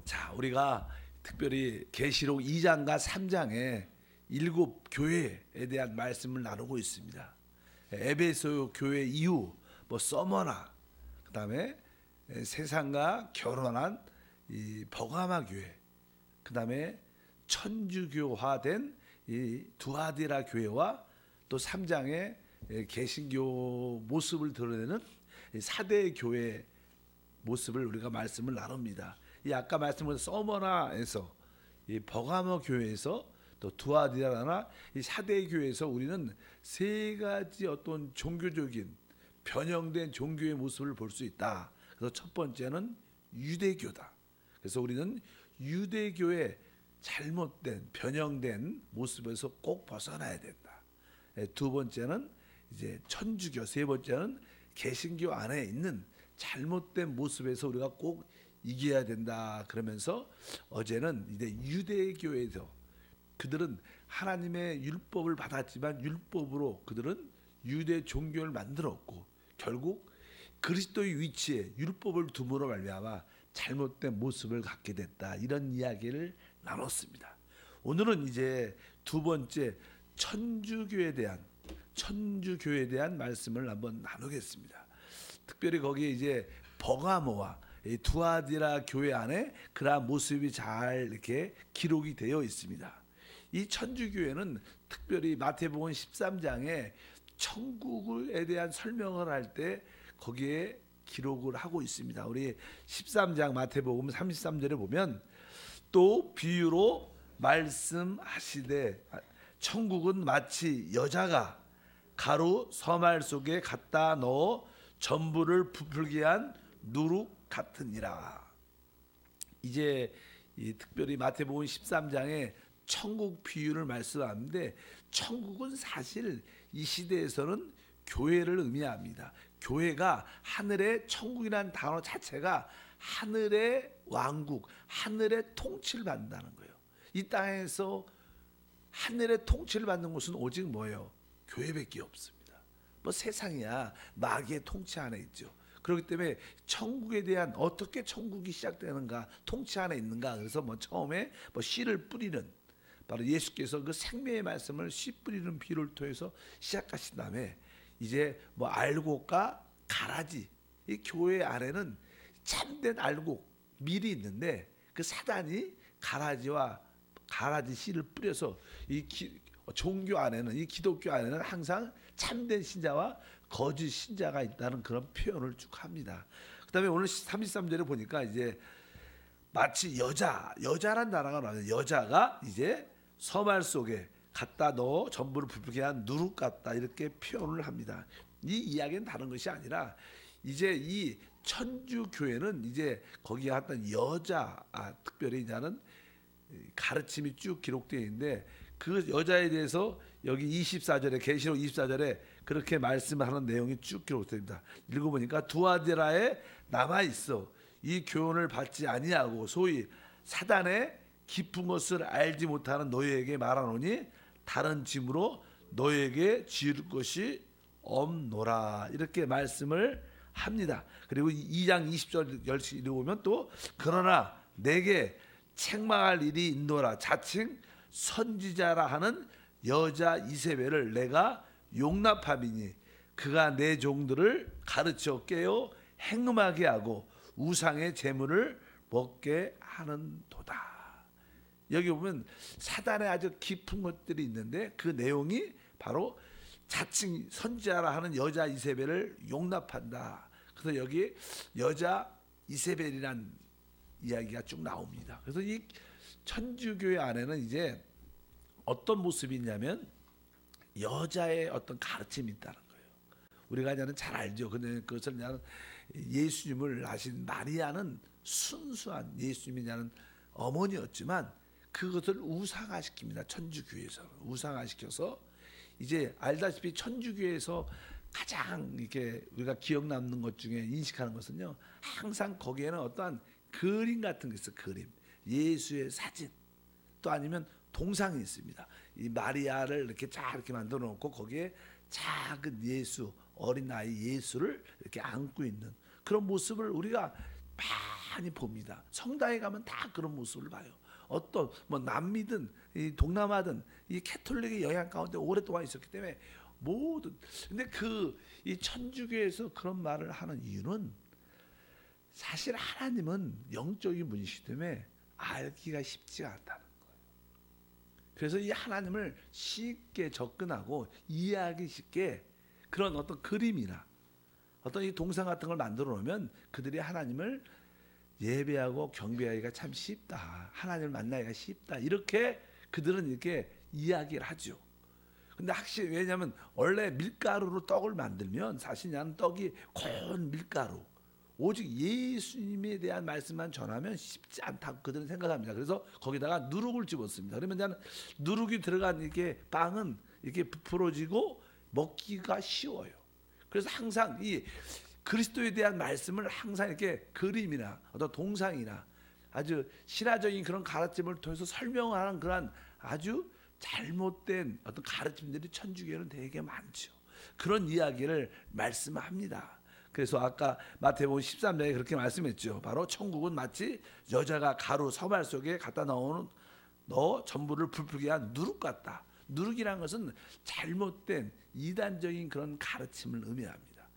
자, 우리가 특별히 계시록 2장과 3장에 7교회에 대한 말씀을 나누고 있습니다. 에베소 교회 이후 서머나, 그다음에 세상과 결혼한 이 버가마 교회, 그다음에 천주교화된 이 두아디라 교회와 또 3장에 개신교 모습을 드러내는 4대 교회 모습을 우리가 말씀을 나눕니다. 이 아까 말씀드린 서머나에서 이 버가모 교회에서 또 두아디라나 이 4대 교회에서 우리는 세 가지 어떤 종교적인 변형된 종교의 모습을 볼 수 있다. 그래서 첫 번째는 유대교다. 그래서 우리는 유대교의 잘못된 변형된 모습에서 꼭 벗어나야 된다. 두 번째는 이제 천주교, 세 번째는 개신교 안에 있는 잘못된 모습에서 우리가 꼭 이겨야 된다. 그러면서 어제는 이제 유대교에서 그들은 하나님의 율법을 받았지만 율법으로 그들은 유대 종교를 만들었고 결국 그리스도의 위치에 율법을 둠으로 말미암아 잘못된 모습을 갖게 됐다. 이런 이야기를 나눴습니다. 오늘은 이제 두 번째 천주교에 대한 말씀을 한번 나누겠습니다. 특별히 거기에 이제 버가모와 두아디라 교회 안에 그러한 모습이 잘 이렇게 기록이 되어 있습니다. 이 천주교회는 특별히 마태복음 13장에 천국에 대한 설명을 할 때 거기에 기록을 하고 있습니다. 우리 13장 마태복음 33절에 보면 또 비유로 말씀하시되 천국은 마치 여자가 가루 서말 속에 갖다 넣어 전부를 부풀게 한 누룩 같으니라. 이제 특별히 마태복음 13장에 천국 비유를 말씀하는데 천국은 사실 이 시대에서는 교회를 의미합니다. 교회가 하늘의 천국이라는 단어 자체가 하늘의 왕국, 하늘의 통치를 받는다는 거예요. 이 땅에서 하늘의 통치를 받는 곳은 오직 뭐예요? 교회밖에 없습니다. 세상이야 마귀의 통치 안에 있죠. 그렇기 때문에 천국에 대한 어떻게 천국이 시작되는가, 통치 안에 있는가. 그래서 처음에 씨를 뿌리는 바로 예수께서 그 생명의 말씀을 씨 뿌리는 비유를 통해서 시작하신 다음에 이제 알곡과 가라지, 이 교회 안에는 참된 알곡 밀이 있는데 그 사단이 가라지 씨를 뿌려서 이 종교 안에는, 이 기독교 안에는 항상 참된 신자와 거짓 신자가 있다는 그런 표현을 쭉 합니다. 그다음에 오늘 33절에 보니까 이제 마치 여자란 단어가 나와요. 여자가 이제 서말 속에 갖다 넣어 전부를 부풀게 한 누룩 같다, 이렇게 표현을 합니다. 이 이야기는 다른 것이 아니라 이제 이 천주교회는 이제 거기에 어떤 여자, 특별히 이제는 가르침이 쭉 기록되어 있는데 그 여자에 대해서 여기 24절에 계시록 24절에 그렇게 말씀하는 내용이 쭉 기록됩니다. 읽어보니까 두아디라에 남아있어 이 교훈을 받지 아니하고 소위 사단의 깊은 것을 알지 못하는 너희에게 말하노니 다른 짐으로 너희에게 지을 것이 없노라, 이렇게 말씀을 합니다. 그리고 2장 20절 열심히 읽어보면 또 그러나 내게 책망할 일이 있노라, 자칭 선지자라 하는 여자 이세벨을 내가 용납함이니 그가 내 종들을 가르쳐 깨어 행음하게 하고 우상의 재물을 먹게 하는도다. 여기 보면 사단의 아주 깊은 것들이 있는데 그 내용이 바로 자칭 선지자라 하는 여자 이세벨을 용납한다. 그래서 여기 여자 이세벨이란 이야기가 쭉 나옵니다. 그래서 이 천주교회 안에는 이제 어떤 모습이 있냐면 여자의 어떤 가르침이 있다는 거예요. 우리가 이제는 잘 알죠. 근데 그것을 이제는 예수님을 하신 마리아는 순수한 예수님이냐는 어머니였지만 그것을 우상화시킵니다. 천주교회에서 우상화시켜서 이제 알다시피 천주교회에서 가장 이렇게 우리가 기억 남는 것 중에 인식하는 것은요, 항상 거기에는 어떠한 그림 같은 게 있어요. 그림, 예수의 사진, 또 아니면 동상이 있습니다. 이 마리아를 이렇게 이렇게 만들어 놓고 거기에 작은 예수, 어린 아이 예수를 이렇게 안고 있는 그런 모습을 우리가 많이 봅니다. 성당에 가면 다 그런 모습을 봐요. 어떤 뭐 남미든 이 동남아든 이 캐톨릭의 영향 가운데 오랫동안 있었기 때문에 모든, 근데 이 천주교에서 그런 말을 하는 이유는 사실 하나님은 영적인 분이시기 때문에 알기가 쉽지가 않다는 거예요. 그래서 이 하나님을 쉽게 접근하고 이해하기 쉽게 그런 어떤 그림이나 어떤 이 동상 같은 걸 만들어 놓으면 그들이 하나님을 예배하고 경배하기가 참 쉽다. 하나님을 만나기가 쉽다. 이렇게 그들은 이렇게 이야기를 하죠. 근데 확실히 왜냐하면 원래 밀가루로 떡을 만들면 사실 나는 떡이 고운 밀가루 오직 예수님에 대한 말씀만 전하면 쉽지 않다고 그들은 생각합니다. 그래서 거기다가 누룩을 집었습니다. 그러면 나는 누룩이 들어간 이게 빵은 이렇게 부풀어지고 먹기가 쉬워요. 그래서 항상 이 그리스도에 대한 말씀을 항상 이렇게 그림이나 어떤 동상이나 아주 신화적인 그런 가르침을 통해서 설명하는 그런 아주 잘못된 어떤 가르침들이 천주교에는 되게 많죠. 그런 이야기를 말씀합니다. 그래서 아까 마태복음 13장에 그렇게 말씀했죠. 바로 천국은 마치 여자가 가루 서말 속에 갖다 넣어 전부를 불풀게 한 누룩 같다. 누룩이라는 것은 잘못된 이단적인 그런 가르침을 의미합니다.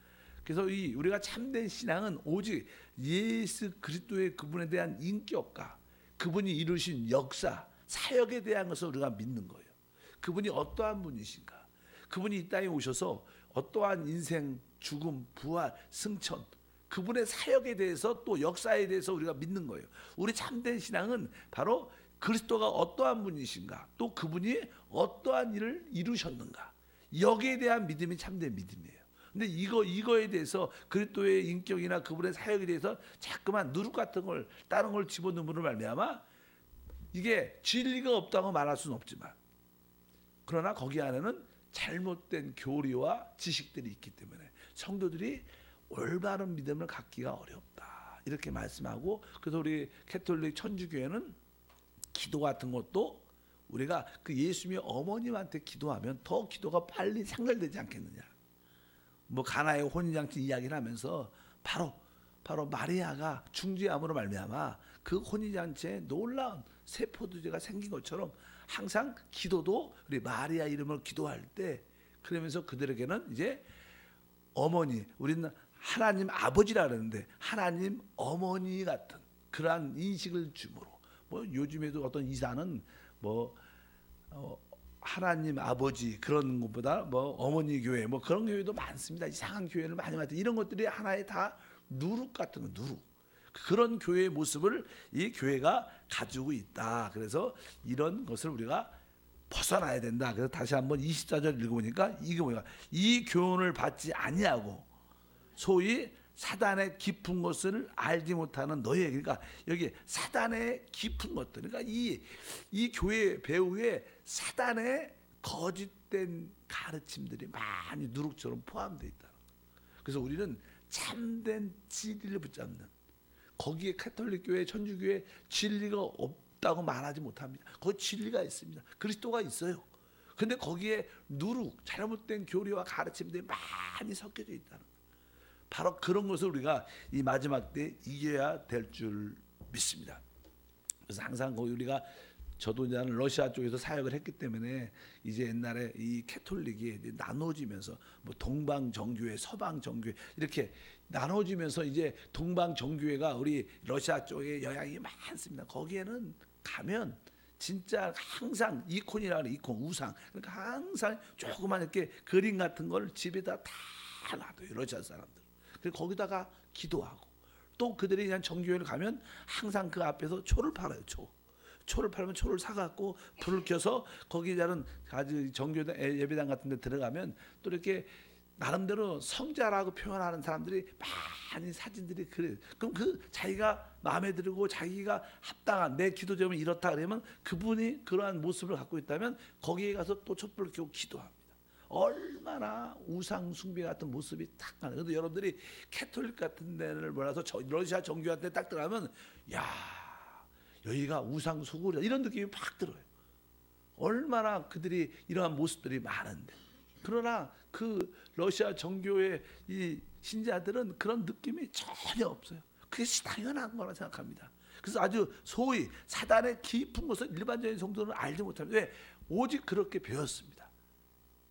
그래서 우리가 참된 신앙은 오직 예수 그리스도의 그분에 대한 인격과 그분이 이루신 역사, 사역에 대한 것을 우리가 믿는 거예요. 그분이 어떠한 분이신가? 그분이 이 땅에 오셔서 어떠한 인생, 죽음, 부활, 승천, 그분의 사역에 대해서 또 역사에 대해서 우리가 믿는 거예요. 우리 참된 신앙은 바로 그리스도가 어떠한 분이신가, 또 그분이 어떠한 일을 이루셨는가, 여기에 대한 믿음이 참된 믿음이에요. 근데 이거에 대해서 그리스도의 인격이나 그분의 사역에 대해서 자꾸만 누룩 같은 걸 다른 걸 집어넣음으로 말미암아 이게 진리가 없다고 말할 수는 없지만, 그러나 거기 안에는 잘못된 교리와 지식들이 있기 때문에 성도들이 올바른 믿음을 갖기가 어렵다 이렇게 말씀하고, 그래서 우리 캐톨릭 천주교회는 기도 같은 것도 우리가 그 예수님의 어머님한테 기도하면 더 기도가 빨리 상달되지 않겠느냐. 뭐 가나의 혼인잔치 이야기를 하면서 바로 마리아가 중지함으로 말미암아 그 혼인잔치에 놀라운 세포두제가 생긴 것처럼 항상 기도도 우리 마리아 이름을 기도할 때, 그러면서 그들에게는 이제 어머니, 우리는 하나님 아버지라 그러는데 하나님 어머니 같은 그러한 인식을 주므로, 뭐 요즘에도 어떤 이사는 뭐 하나님 아버지 그런 것보다 뭐 어머니 교회 뭐 그런 교회도 많습니다. 이상한 교회를 많이 만든 이런 것들이 하나의 다 누룩 같은 거, 누룩. 그런 교회의 모습을 이 교회가 가지고 있다. 그래서 이런 것을 우리가 벗어나야 된다. 그래서 다시 한번 24절 읽어보니까 이게 뭐야? 이 교훈을 받지 아니하고 소위 사단의 깊은 것을 알지 못하는 너희에게, 그러니까 여기 사단의 깊은 것들, 그러니까 이 교회 배후에 사단의 거짓된 가르침들이 많이 누룩처럼 포함되어 있다. 그래서 우리는 참된 진리를 붙잡는, 거기에 가톨릭 교회, 천주교회 진리가 없다고 말하지 못합니다. 거기 진리가 있습니다. 그리스도가 있어요. 근데 거기에 누룩, 잘못된 교리와 가르침들이 많이 섞여져 있다는 거예요. 바로 그런 것을 우리가 이 마지막 때 이겨야 될 줄 믿습니다. 그래서 항상 거기 우리가, 저도 이제 러시아 쪽에서 사역을 했기 때문에 이제 옛날에 이 캐톨릭이 이제 나눠지면서 뭐 동방 정교회, 서방 정교회 이렇게 나눠지면서 이제 동방 정교회가 우리 러시아 쪽에 영향이 많습니다. 거기에는 가면 진짜 항상 이콘이라 그래, 이콘, 우상. 그러니까 항상 조그만 이렇게 그림 같은 걸 집에다 다 놔둬요, 러시아 사람들. 그리고 거기다가 기도하고, 또 그들이 그냥 정교회를 가면 항상 그 앞에서 초를 팔아요. 초를 팔면 초를 사갖고 불을 켜서 거기 자는 아주 정교회 예배당 같은 데 들어가면 또 이렇게 나름대로 성자라고 표현하는 사람들이 많이 사진들이 그래요. 그럼 그 자기가 마음에 들고 자기가 합당한 내 기도 제목이 이렇다 그러면 그분이 그러한 모습을 갖고 있다면 거기에 가서 또 촛불을 켜고 기도합니다. 얼마나 우상 숭배 같은 모습이 딱 나요. 그런데 여러분들이 캐톨릭 같은 데를 몰라서 러시아 정교회 딱 들어가면 야, 여기가 우상 수고리다 이런 느낌이 팍 들어요. 얼마나 그들이 이러한 모습들이 많은데, 그러나 그 러시아 정교회 이 신자들은 그런 느낌이 전혀 없어요. 그게 당연한 거라 생각합니다. 그래서 아주 소위 사단의 깊은 것을 일반적인 성도는 알지 못합니다. 왜? 오직 그렇게 배웠습니다.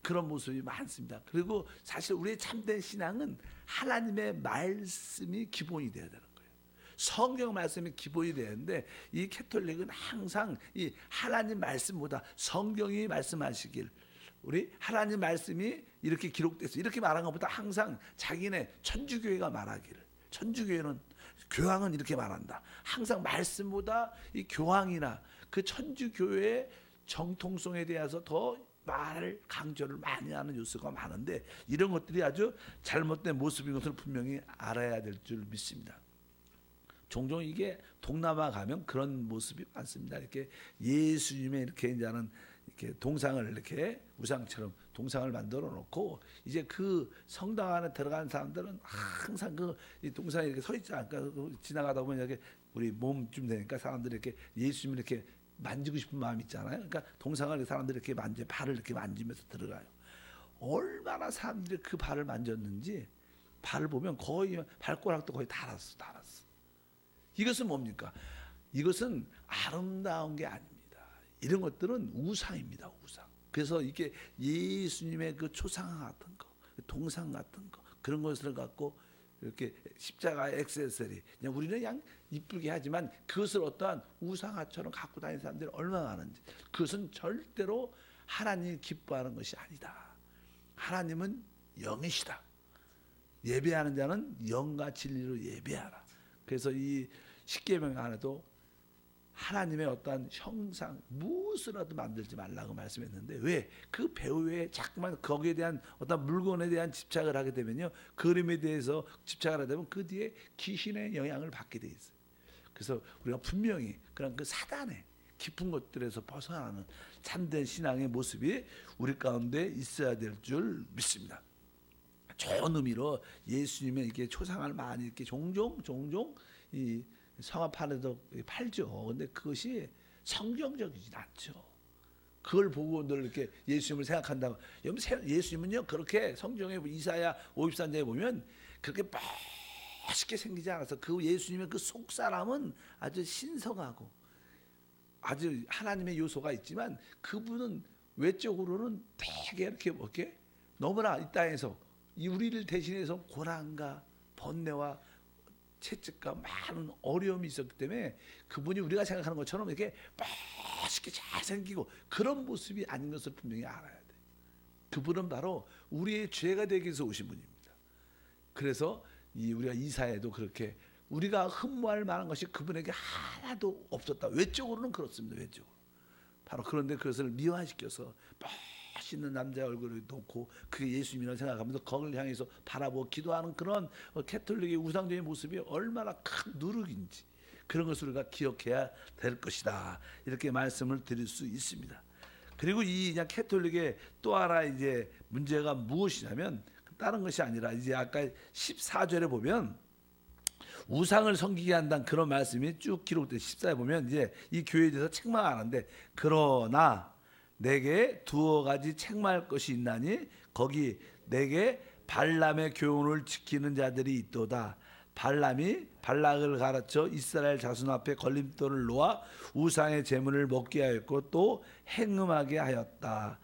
그런 모습이 많습니다. 그리고 사실 우리의 참된 신앙은 하나님의 말씀이 기본이 되어야 되는 거예요. 성경 말씀이 기본이 되는데 이 캐톨릭은 항상 이 하나님 말씀보다 성경이 말씀하시길, 우리 하나님 말씀이 이렇게 기록돼서 이렇게 말한 것보다 항상 자기네 천주교회가 말하기를, 천주교회는 교황은 이렇게 말한다. 항상 말씀보다 이 교황이나 그 천주교회의 정통성에 대해서 더 말을 강조를 많이 하는 요소가 많은데 이런 것들이 아주 잘못된 모습인 것을 분명히 알아야 될 줄 믿습니다. 종종 이게 동남아 가면 그런 모습이 많습니다. 이렇게 예수님의 이렇게 이제는 이렇게 동상을 이렇게 우상처럼 동상을 만들어 놓고 이제 그 성당 안에 들어간 사람들은 항상 그 이 동상에 이렇게 서 있지 않을까. 지나가다 보면 이렇게 우리 몸쯤 되니까 사람들이 이렇게 예수님을 이렇게 만지고 싶은 마음이 있잖아요. 그러니까 동상을 사람들이 이렇게 발을 이렇게 만지면서 들어가요. 얼마나 사람들이 그 발을 만졌는지 발을 보면 거의 발가락도 거의 닳았어. 이것은 뭡니까? 이것은 아름다운 게 아닙니다. 이런 것들은 우상입니다. 우상. 그래서 이게 예수님의 그 초상 같은 거, 동상 같은 거, 그런 것을 갖고 이렇게 십자가의 액세서리, 그냥 우리는 그냥 이쁘게 하지만 그것을 어떠한 우상화처럼 갖고 다니는 사람들이 얼마나 많은지, 그것은 절대로 하나님이 기뻐하는 것이 아니다. 하나님은 영이시다. 예배하는 자는 영과 진리로 예배하라. 그래서 이 십계명 안에도 하나님의 어떠한 형상 무엇이라도 만들지 말라고 말씀했는데, 왜? 그 배우에 자꾸만 거기에 대한 어떤 물건에 대한 집착을 하게 되면요, 그림에 대해서 집착을 하게 되면 그 뒤에 귀신의 영향을 받게 돼 있어요. 그래서 우리가 분명히 그런 그 사단의 깊은 것들에서 벗어나는 참된 신앙의 모습이 우리 가운데 있어야 될 줄 믿습니다. 좋은 의미로 예수님의 이게 초상을 많이 이렇게 종종 이 성화판에도 팔죠. 근데 그것이 성경적이진 않죠. 그걸 보고 늘 이렇게 예수님을 생각한다고. 예수님은요, 그렇게 성경에 이사야 53장에 보면 그렇게 멋있게 생기지 않아서 그 예수님의 그 속사람은 아주 신성하고 아주 하나님의 요소가 있지만 그분은 외적으로는 되게 이렇게 너무나 이 땅에서 이 우리를 대신해서 고난과 번뇌와 채찍과 많은 어려움이 있었기 때문에 그분이 우리가 생각하는 것처럼 이렇게 멋있게 잘생기고 그런 모습이 아닌 것을 분명히 알아야 돼. 그분은 바로 우리의 죄가 되기 위해서 오신 분입니다. 그래서 우리가 이사야도 그렇게 우리가 흠모할 만한 것이 그분에게 하나도 없었다. 외적으로는 그렇습니다. 외적으로. 바로 그런데 그것을 미화시켜서 멋있는 남자 얼굴을 놓고 그게 예수님이라고 생각하면서 거기를 향해서 바라보고 기도하는 그런 캐톨릭의 우상적인 모습이 얼마나 큰 누룩인지, 그런 것을 우리가 기억해야 될 것이다. 이렇게 말씀을 드릴 수 있습니다. 그리고 이 그냥 캐톨릭의 또 하나 이제 문제가 무엇이냐면 다른 것이 아니라 이제 아까 14절에 보면 우상을 섬기게 한다는 그런 말씀이 쭉 기록돼 14에 보면 이제 이 교회에 대해서 책망하는데, 그러나 내게 두어 가지 책망할 것이 있나니 거기 내게 발람의 교훈을 지키는 자들이 있도다. 발람이 발락을 가르쳐 이스라엘 자손 앞에 걸림돌을 놓아 우상의 제물을 먹게 하였고 또 행음하게 하였다.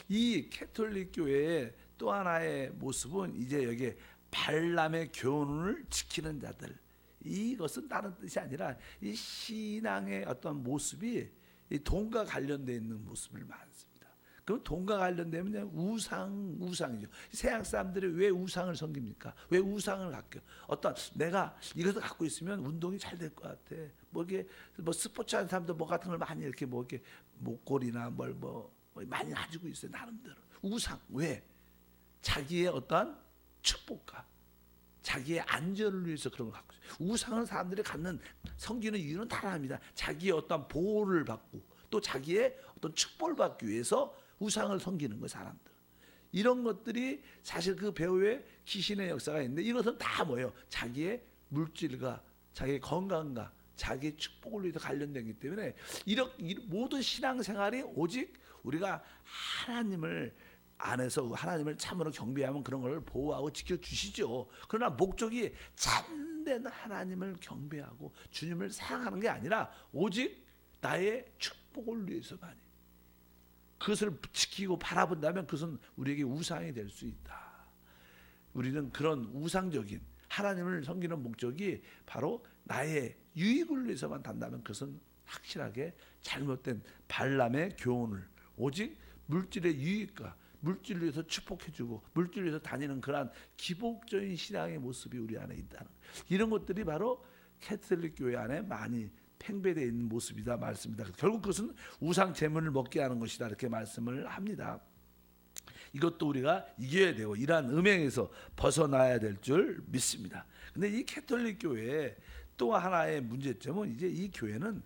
이 캐톨릭 교회의 또 하나의 모습은 이제 여기 발람의 교훈을 지키는 자들, 이것은 다른 뜻이 아니라 이 신앙의 어떤 모습이 이 돈과 관련되어 있는 모습을 많습니다. 그럼 돈과 관련되면 우상이죠. 세상 사람들이 왜 우상을 섬깁니까? 왜 우상을 갖고? 어떤 내가 이것을 갖고 있으면 운동이 잘 될 것 같아. 뭐 스포츠 하는 사람도 뭐 같은 걸 많이 이렇게 이렇게 목걸이나 뭐 많이 가지고 있어요. 나름대로 우상. 왜? 자기의 어떤 축복과 자기의 안전을 위해서 그런 걸 갖고 있어요. 우상을 사람들이 갖는 섬기는 이유는 다릅니다. 자기의 어떤 보호를 받고 또 자기의 어떤 축복을 받기 위해서 우상을 섬기는 거예요, 사람들. 이런 것들이 사실 그 배후에 귀신의 역사가 있는데, 이것은 다 뭐예요? 자기의 물질과 자기의 건강과 자기의 축복을 위해서 관련되기 때문에 이런 모든 신앙생활이 오직 우리가 하나님을 안에서 하나님을 참으로 경배하면 그런 걸 보호하고 지켜주시죠. 그러나 목적이 참된 하나님을 경배하고 주님을 사랑하는 게 아니라 오직 나의 축복을 위해서만이 그것을 지키고 바라본다면 그것은 우리에게 우상이 될 수 있다. 우리는 그런 우상적인 하나님을 섬기는 목적이 바로 나의 유익을 위해서만 단다면 그것은 확실하게 잘못된 발람의 교훈을 오직 물질의 유익과 물질을 위해서 축복해주고 물질을 위해서 다니는 그러한 기복적인 신앙의 모습이 우리 안에 있다는 이런 것들이 바로 캐톨릭 교회 안에 많이 팽배되어 있는 모습이다 말씀입니다. 결국 그것은 우상 제물을 먹게 하는 것이다 이렇게 말씀을 합니다. 이것도 우리가 이겨야 되고 이러한 음행에서 벗어나야 될 줄 믿습니다. 근데 이 캐톨릭 교회의 또 하나의 문제점은 이제 이 교회는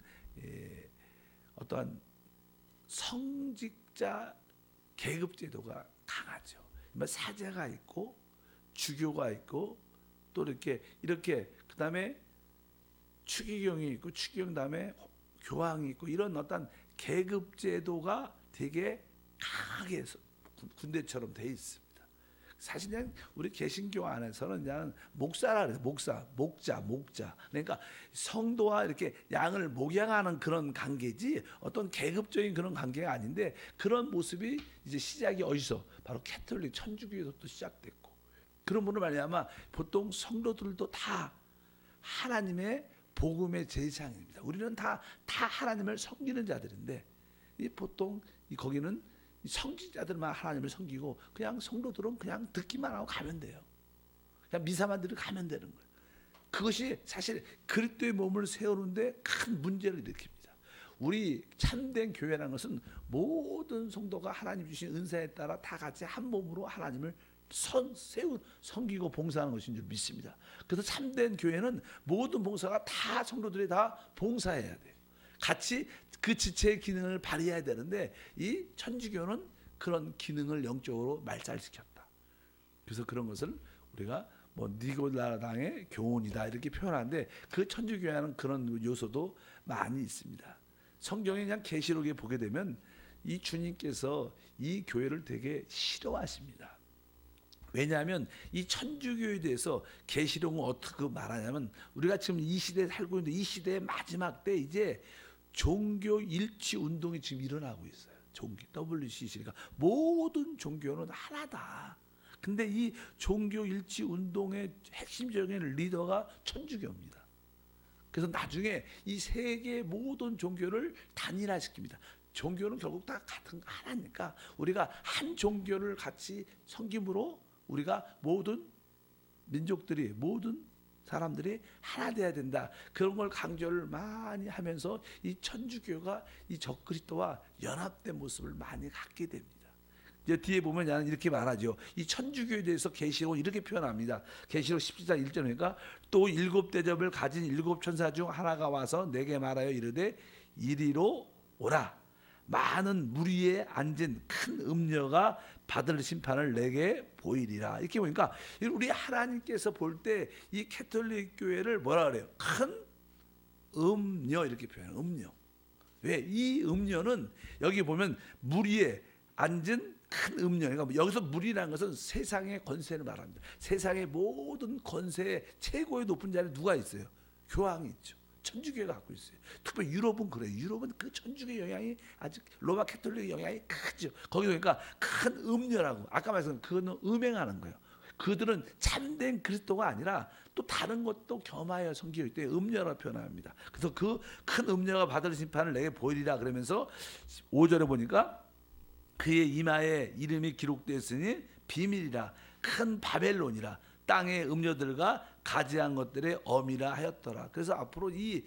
어떠한 성직자 계급 제도가 강하죠. 사제가 있고 주교가 있고 또 이렇게 그다음에 추기경이 있고 추기경 다음에 교황이 있고 이런 어떤 계급 제도가 되게 강하게 군대처럼 돼 있습니다. 사실 그냥 우리 개신교 안에서는 그냥 목사라 그래요. 목자. 그러니까 성도와 이렇게 양을 목양하는 그런 관계지 어떤 계급적인 그런 관계가 아닌데 그런 모습이 이제 시작이 어디서 바로 캐톨릭 천주교에서부터 시작됐고 그런 분을 말미암아 보통 성도들도 다 하나님의 복음의 제사장입니다. 우리는 다 하나님을 섬기는 자들인데 보통 거기는 성직자들만 하나님을 섬기고 그냥 성도들은 그냥 듣기만 하고 가면 돼요. 그냥 미사만 들으고 가면 되는 거예요. 그것이 사실 그리스도의 몸을 세우는데 큰 문제를 일으킵니다. 우리 참된 교회라는 것은 모든 성도가 하나님 주신 은사에 따라 다 같이 한 몸으로 하나님을 섬기고 봉사하는 것인 줄 믿습니다. 그래서 참된 교회는 모든 봉사가 다 성도들이 다 봉사해야 돼요. 같이 그 지체의 기능을 발휘해야 되는데 이 천주교는 그런 기능을 영적으로 말살시켰다. 그래서 그런 것을 우리가 니고라당의 교훈이다 이렇게 표현하는데 그 천주교회는 그런 요소도 많이 있습니다. 성경에 그냥 계시록에 보게 되면 이 주님께서 이 교회를 되게 싫어하십니다. 왜냐하면 이 천주교에 대해서 계시록은 어떻게 말하냐면 우리가 지금 이 시대에 살고 있는데 이 시대의 마지막 때 이제 종교 일치 운동이 지금 일어나고 있어요. WCC니까 모든 종교는 하나다. 근데 이 종교 일치 운동의 핵심적인 리더가 천주교입니다. 그래서 나중에 이 세계 모든 종교를 단일화시킵니다. 종교는 결국 다 같은 하나니까 우리가 한 종교를 같이 섬김으로 우리가 모든 민족들이 모든 사람들이 하나 돼야 된다. 그런 걸 강조를 많이 하면서 이 천주교가 이 적그리스도와 연합된 모습을 많이 갖게 됩니다. 이제 뒤에 보면 이렇게 말하죠. 이 천주교에 대해서 계시록은 이렇게 표현합니다. 계시록 17장 1절이니까 또 일곱 대접을 가진 일곱 천사 중 하나가 와서 내게 말하여 이르되 이리로 오라. 많은 무리에 앉은 큰 음녀가 받을 심판을 내게 보이리라. 이렇게 보니까 우리 하나님께서 볼 때 이 캐톨릭 교회를 뭐라 그래요? 큰 음녀 이렇게 표현해요. 음녀. 왜? 이 음녀는 여기 보면 무리에 앉은 큰 음녀. 그러니까 여기서 무리라는 것은 세상의 권세를 말합니다. 세상의 모든 권세의 최고의 높은 자리에 누가 있어요? 교황이 있죠. 천주교가 갖고 있어요. 특히 유럽은 그래요. 유럽은 그 천주교 영향이 아직 로마 캐톨릭 영향이 크죠. 거기 보니까 큰 음녀라고 아까 말씀드린 그거는 음행하는 거예요. 그들은 참된 그리스도가 아니라 또 다른 것도 겸하여 섬기고 있대. 음녀라 표현합니다. 그래서 그 큰 음녀가 받을 심판을 내게 보이리라 그러면서 5절에 보니까 그의 이마에 이름이 기록되었으니 비밀이라 큰 바벨론이라 땅의 음녀들과 가지한 것들의 어미라 하였더라. 그래서 앞으로 이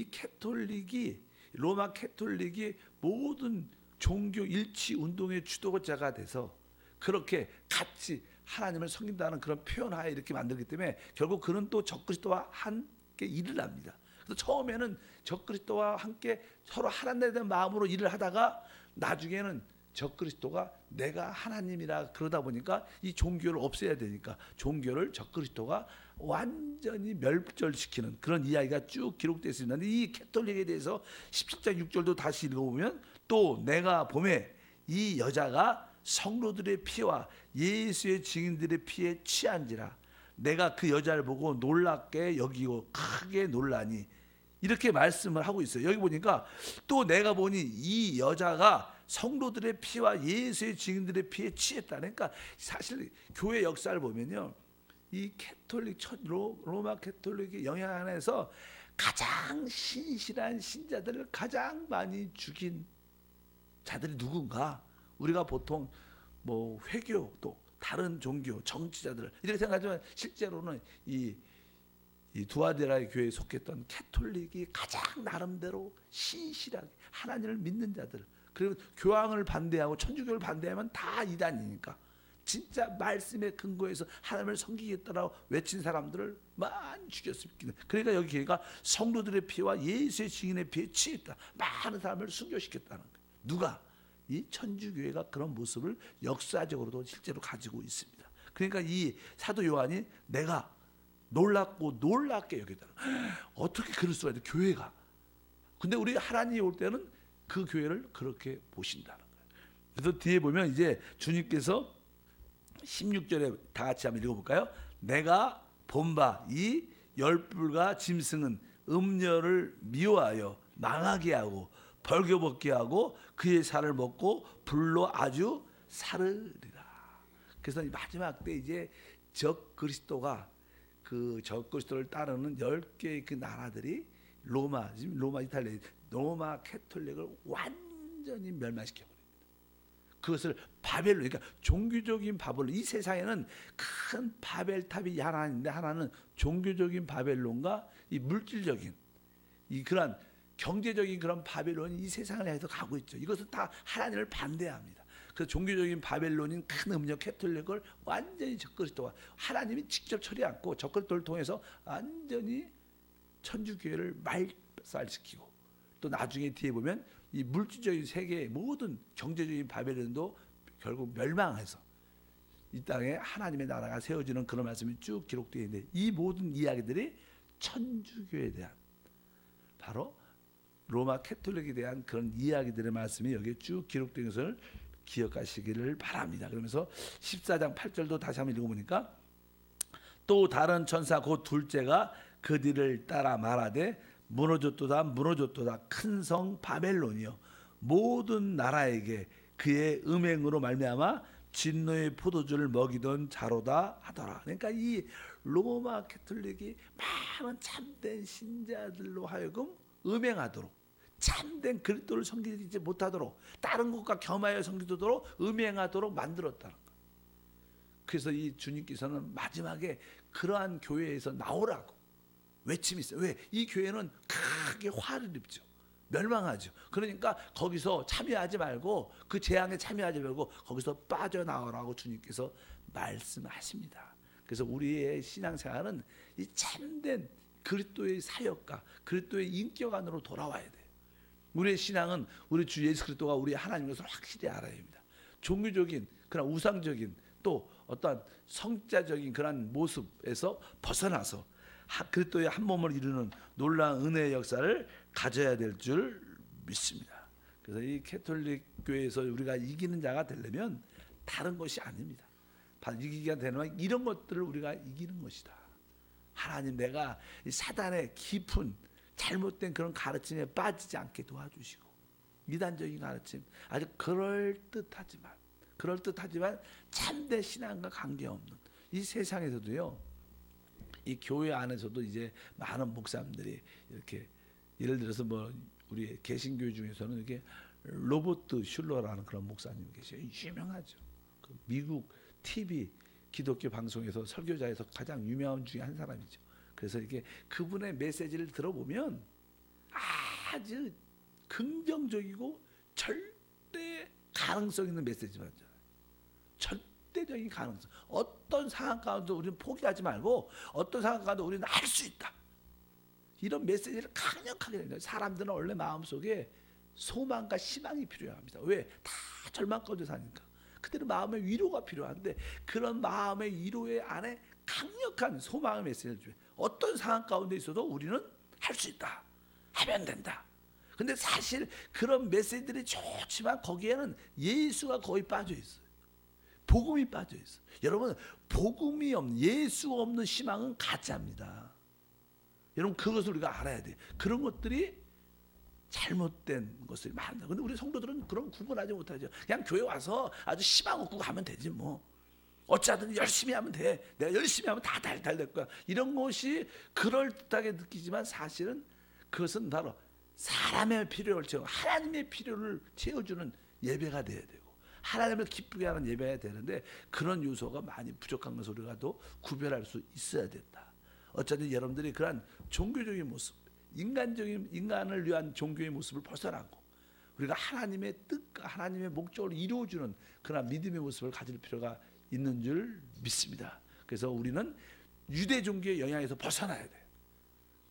캐톨릭이 로마 캐톨릭이 모든 종교 일치 운동의 주도자가 돼서 그렇게 같이 하나님을 섬긴다는 그런 표현하에 이렇게 만들기 때문에 결국 그는 또 적그리스도와 함께 일을 합니다. 그래서 처음에는 적그리스도와 함께 서로 하나님에 대한 마음으로 일을 하다가 나중에는 적그리스도가 내가 하나님이라 그러다 보니까 이 종교를 없애야 되니까 종교를 적그리스도가 완전히 멸절시키는 그런 이야기가 쭉 기록되어 있습니다. 이 캐톨릭에 대해서 17장 6절도 다시 읽어보면 또 내가 보매 이 여자가 성도들의 피와 예수의 증인들의 피에 취한지라 내가 그 여자를 보고 놀랍게 여기고 크게 놀라니 이렇게 말씀을 하고 있어요. 여기 보니까 또 내가 보니 이 여자가 성도들의 피와 예수의 증인들의 피에 취했다. 그러니까 사실 교회 역사를 보면요, 이 캐톨릭 로마 캐톨릭의 영향 안에서 가장 신실한 신자들을 가장 많이 죽인 자들이 누군가? 우리가 보통 뭐 회교 또 다른 종교 정치자들 이렇게 생각하지만 실제로는 이 두아디라의 교회에 속했던 캐톨릭이 가장 나름대로 신실하게 하나님을 믿는 자들, 그리고 교황을 반대하고 천주교를 반대하면 다 이단이니까 진짜 말씀의 근거에서 하나님을 섬기겠다라고 외친 사람들을 많이 죽였습니다. 그러니까 여기 교회가 성도들의 피와 예수의 증인의 피에 취했다. 많은 사람을 순교시켰다는 거예요. 누가? 이 천주교회가 그런 모습을 역사적으로도 실제로 가지고 있습니다. 그러니까 이 사도 요한이 내가 놀랍고 놀랍게 여기다. 어떻게 그럴 수가 있나? 교회가. 근데 우리 하나님이 올 때는 그 교회를 그렇게 보신다는 거예요. 그래서 뒤에 보면 이제 주님께서 16절에 다 같이 한번 읽어볼까요? 내가 본바 이 열불과 짐승은 음녀를 미워하여 망하게 하고 벌거벗게 하고 그의 살을 먹고 불로 아주 사르리라. 그래서 마지막 때 이제 적 그리스도가 그 적 그리스도를 따르는 10개의 그 나라들이 로마 이탈리아 로마 캐톨릭을 완전히 멸망시켜 버립니다. 그것을 바벨론, 그러니까 종교적인 바벨론, 이 세상에는 큰 바벨탑이 하나 있는데 하나는 종교적인 바벨론과 이 물질적인 이 그런 경제적인 그런 바벨론이 이 세상을 향해서 가고 있죠. 이것은 다 하나님을 반대합니다. 그래서 종교적인 바벨론인 큰 음녀 캐톨릭을 완전히 적그리스도와 하나님이 직접 처리 않고 적그리스도를 통해서 완전히 천주교회를 말살시키고, 또 나중에 뒤에 보면 이 물질적인 세계의 모든 경제적인 바벨론도 결국 멸망해서 이 땅에 하나님의 나라가 세워지는 그런 말씀이 쭉 기록되어 있는데, 이 모든 이야기들이 천주교에 대한 바로 로마 캐톨릭에 대한 그런 이야기들의 말씀이 여기에 쭉 기록된 것을 기억하시기를 바랍니다. 그러면서 14장 8절도 다시 한번 읽어보니까 또 다른 천사 곧 둘째가 그 뒤를 따라 말하되 무너졌도다 무너졌도다 큰 성 바벨론이요 모든 나라에게 그의 음행으로 말미암아 진노의 포도주를 먹이던 자로다 하더라. 그러니까 이 로마 캐톨릭이 많은 참된 신자들로 하여금 음행하도록, 참된 그리스도를 섬기지 못하도록, 다른 것과 겸하여 섬기도록 음행하도록 만들었다는 거예요. 그래서 이 주님께서는 마지막에 그러한 교회에서 나오라고 외침이 있어요. 왜? 이 교회는 크게 화를 입죠. 멸망하죠. 그러니까 거기서 참여하지 말고, 그 재앙에 참여하지 말고 거기서 빠져나오라고 주님께서 말씀하십니다. 그래서 우리의 신앙생활은 이 참된 그리스도의 사역과 그리스도의 인격 안으로 돌아와야 돼요. 우리의 신앙은 우리 주 예수 그리스도가 우리 하나님 것을 확실히 알아야 합니다. 종교적인 그런 우상적인 또 어떤 성자적인 그런 모습에서 벗어나서 그리스도의 한 몸을 이루는 놀라운 은혜의 역사를 가져야 될 줄 믿습니다. 그래서 이 캐톨릭 교회에서 우리가 이기는 자가 되려면 다른 것이 아닙니다. 이기가 되는 이런 것들을 우리가 이기는 것이다. 하나님, 내가 이 사단의 깊은 잘못된 그런 가르침에 빠지지 않게 도와주시고, 이단적인 가르침 아주 그럴듯하지만 참된 신앙과 관계없는 이 세상에서도요, 이 교회 안에서도 이제 많은 목사님들이 이렇게 예를 들어서 뭐 우리 개신교 중에서는 이렇게 로버트 슐러라는 그런 목사님이 계셔요. 유명하죠. 그 미국 TV 기독교 방송에서 설교자에서 가장 유명한 중에 한 사람이죠. 그래서 이렇게 그분의 메시지를 들어보면 아주 긍정적이고 절대 가능성 있는 메시지만 절대적인 가능성. 어떤 상황 가운데 우리는 포기하지 말고 어떤 상황 가운데 우리는 할 수 있다. 이런 메시지를 강력하게 내요. 사람들은 원래 마음속에 소망과 희망이 필요합니다. 왜? 다 절망 가운데 사니까. 그들은 마음의 위로가 필요한데 그런 마음의 위로의 안에 강력한 소망의 메시지를 줘요. 어떤 상황 가운데 있어도 우리는 할 수 있다. 하면 된다. 근데 사실 그런 메시지들이 좋지만 거기에는 예수가 거의 빠져 있어요. 복음이 빠져 있어. 여러분, 복음이 없는, 예수 없는 희망은 가짜입니다. 여러분, 그것을 우리가 알아야 돼. 그런 것들이 잘못된 것을 많다. 근데 우리 성도들은 그런 구분하지 못하죠. 그냥 교회 와서 아주 희망 얻고 가면 되지 뭐. 어찌하든 열심히 하면 돼. 내가 열심히 하면 다 될 거야. 이런 것이 그럴듯하게 느끼지만 사실은 그것은 바로 사람의 필요를 채워, 하나님의 필요를 채워주는 예배가 돼야 되고, 하나님을 기쁘게 하는 예배가 되는데, 그런 요소가 많이 부족한 것을 우리가 또 구별할 수 있어야 된다. 어쨌든 여러분들이 그런 종교적인 모습, 인간을 위한 종교의 모습을 벗어나고 우리가 하나님의 뜻과 하나님의 목적을 이루어주는 그런 믿음의 모습을 가질 필요가 있는 줄 믿습니다. 그래서 우리는 유대 종교의 영향에서 벗어나야 돼요.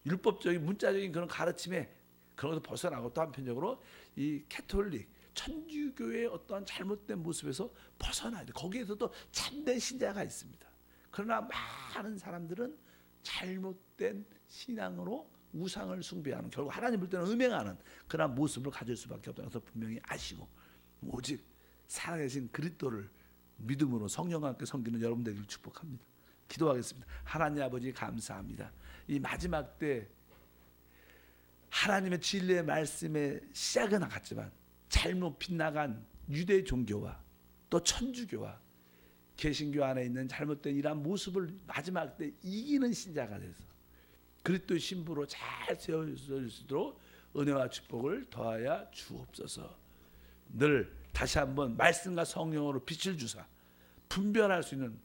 율법적인 문자적인 그런 가르침에 그런 것을 벗어나고, 또 한편적으로 이 캐톨릭 천주교의 어떠한 잘못된 모습에서 벗어나야 돼. 거기에서도 참된 신자가 있습니다. 그러나 많은 사람들은 잘못된 신앙으로 우상을 숭배하는, 결국 하나님 볼 때는 음행하는 그런 모습을 가질 수밖에 없다는 것을 분명히 아시고, 오직 살아계신 그리스도를 믿음으로 성령과 함께 섬기는 여러분 되기를 축복합니다. 기도하겠습니다. 하나님 아버지, 감사합니다. 이 마지막 때 하나님의 진리의 말씀의 시작은 같지만 잘못 빗나간 유대 종교와 또 천주교와 개신교 안에 있는 잘못된 이러한 모습을 마지막 때 이기는 신자가 돼서 그리스도의 신부로 잘 세워질 수 있도록 은혜와 축복을 더하여 주옵소서. 늘 다시 한번 말씀과 성령으로 빛을 주사 분별할 수 있는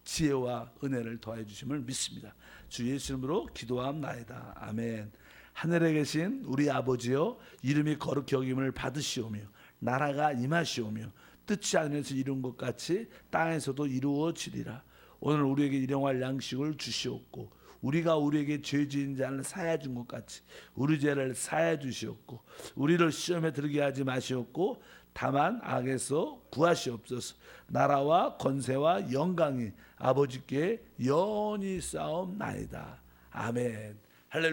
지혜와 은혜를 더해 주심을 믿습니다. 주 예수 이름으로 기도함나이다. 아멘. 하늘에 계신 우리 아버지여, 이름이 거룩히 여김을 받으시오며 나라가 임하시오며 뜻이 하늘에서 이룬 것 같이 땅에서도 이루어지리라. 오늘 우리에게 일용할 양식을 주시옵고, 우리가 우리에게 죄 지은 자를 사하여 준 것 같이 우리 죄를 사하여 주시옵고, 우리를 시험에 들게 하지 마시옵고 다만 악에서 구하시옵소서. 나라와 권세와 영광이 아버지께 영원히 싸움나이다. 아멘. 할렐루야.